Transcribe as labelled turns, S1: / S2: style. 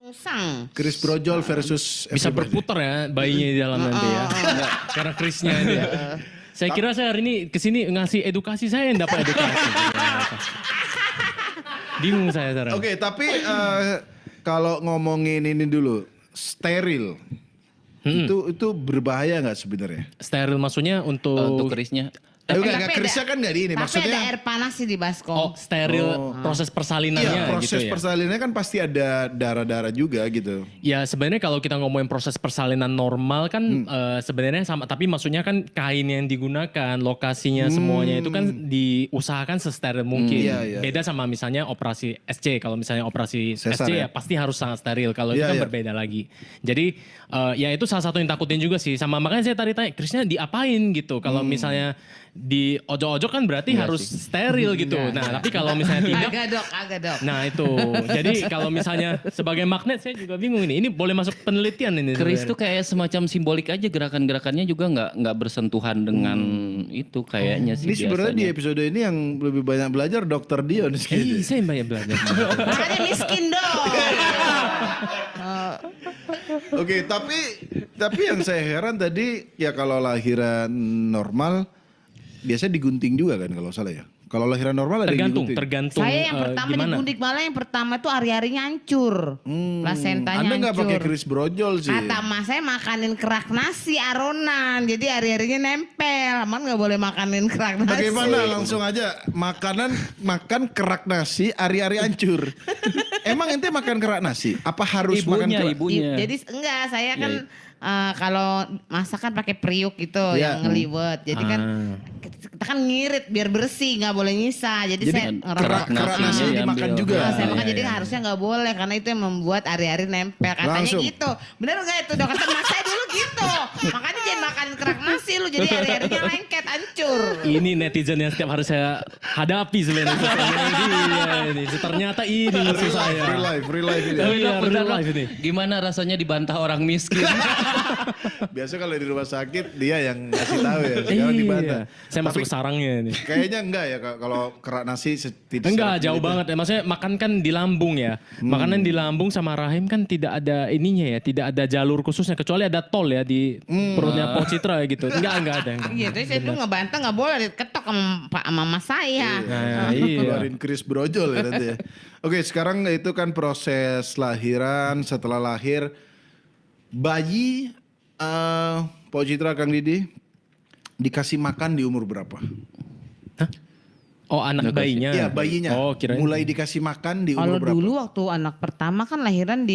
S1: Musang.
S2: Chris Brojol versus
S3: Bisa
S2: everybody.
S3: berputar ya bayinya di dalam nanti ya. Karena Chrisnya dia. Saya kira saya hari ini kesini ngasih edukasi, saya yang dapat edukasi. Bingung saya sekarang.
S2: Oke, tapi kalau ngomongin ini dulu, steril. Itu berbahaya nggak sebenarnya?
S3: Steril maksudnya untuk
S4: Chrisnya.
S2: Enggak, Chrisnya kan nggak di ini.
S1: Tapi
S2: Maksudnya
S1: ada air panas sih di baskom.
S3: oh steril proses persalinannya
S2: iya, proses
S3: gitu ya.
S2: persalinannya kan pasti ada darah-darah juga gitu.
S3: Ya sebenarnya kalau kita ngomongin proses persalinan normal kan sebenarnya sama, tapi maksudnya kan kain yang digunakan, lokasinya semuanya itu kan diusahakan sesteril mungkin.
S2: Iya.
S3: Beda sama misalnya operasi SC. Kalau misalnya operasi
S2: Sesar
S3: SC
S2: ya?
S3: ya pasti harus sangat steril. Kalau itu
S2: Iya,
S3: kan
S2: iya.
S3: berbeda lagi. Jadi ya itu salah satu yang takutin juga sih. Sama makanya saya tadi tanya, Chrisnya diapain gitu? Kalau misalnya di ojo-ojo kan berarti harus steril gitu. Nah tapi kalau misalnya tidak.
S1: Agak dok.
S3: Nah itu, jadi kalau misalnya sebagai magnet saya juga bingung ini. Ini boleh masuk penelitian ini.
S4: Chris
S3: sebenarnya.
S4: tuh kayak semacam simbolik aja, gerakan-gerakannya juga nggak bersentuhan dengan itu kayaknya sih.
S2: Ini sebenarnya di
S4: biasanya.
S2: episode ini yang lebih banyak belajar Dokter Dion.
S3: Saya banyak belajar.
S1: Makanya miskin dong.
S2: Oke, tapi yang saya heran tadi ya kalau lahiran normal biasanya digunting juga kan kalau salah ya. Kalau lahiran normal ada yang digunting.
S3: Tergantung.
S1: Saya yang pertama
S3: gimana?
S1: digundik, malah yang pertama tuh hari-harinya hancur. Plasentanya
S2: Anda nggak pakai
S1: hancur.
S2: Chris Brojol sih.
S1: Kata mas saya makanin kerak nasi aronan, jadi hari-harinya nempel. Aman nggak boleh makanin kerak nasi.
S2: Bagaimana langsung aja makan kerak nasi hari-hari hancur. Emang ente makan kerak nasi? Apa harus makan kerak?
S4: Ibunya.
S1: Jadi enggak, saya kan kalau masakan pakai periuk gitu
S2: Iya.
S1: yang ngeliwet. Jadi kan kita kan ngirit biar bersih, nggak boleh nyisa. Jadi saya
S2: kerak nasi
S4: Iya,
S2: dimakan
S4: ambil.
S2: juga.
S1: Nah, saya makan
S4: Iya,
S1: jadi
S4: iya.
S1: harusnya nggak boleh karena itu yang membuat hari-hari nempel, katanya
S2: Langsung.
S1: gitu. Bener nggak itu dok? Kata mas saya dulu gitu. Makanya jangan makan kerak nasi lu, jadi hari-harinya lengket hancur.
S3: Ini netizen yang setiap hari saya hadapi sebenarnya. Iya, ini. Ternyata ini musuh saya.
S2: Free life ini.
S3: Oh iya,
S4: Bener,
S3: real
S4: Dok.
S3: life ini.
S4: Gimana rasanya dibantah orang miskin?
S2: Biasa kalau di rumah sakit dia yang ngasih tahu ya. Sekarang dibantah.
S3: Saya masuk ke sarangnya ini.
S2: Kayaknya enggak ya kalau kerak nasi tidak.
S3: Enggak, jauh banget ya. Maksudnya makan kan di lambung ya. Makanan di lambung sama rahim kan tidak ada ininya ya. Tidak ada jalur khususnya. Kecuali ada tol ya di perutnya Po Citra gitu. Enggak ada.
S1: Iya, terus saya tuh ngebantah nggak boleh, diketok sama mas saya.
S3: Nah, iya.
S2: Keluarin Chris Brojol ya nanti ya. Oke, sekarang itu kan proses lahiran. Setelah lahir, bayi Pak Citra, Kang Didi dikasih makan di umur berapa?
S3: Oh anak bayinya.
S2: Iya, bayinya.
S3: Oh kirain.
S2: Mulai dikasih makan di
S1: Kalau
S2: umur berapa?
S1: dulu waktu anak pertama kan lahiran di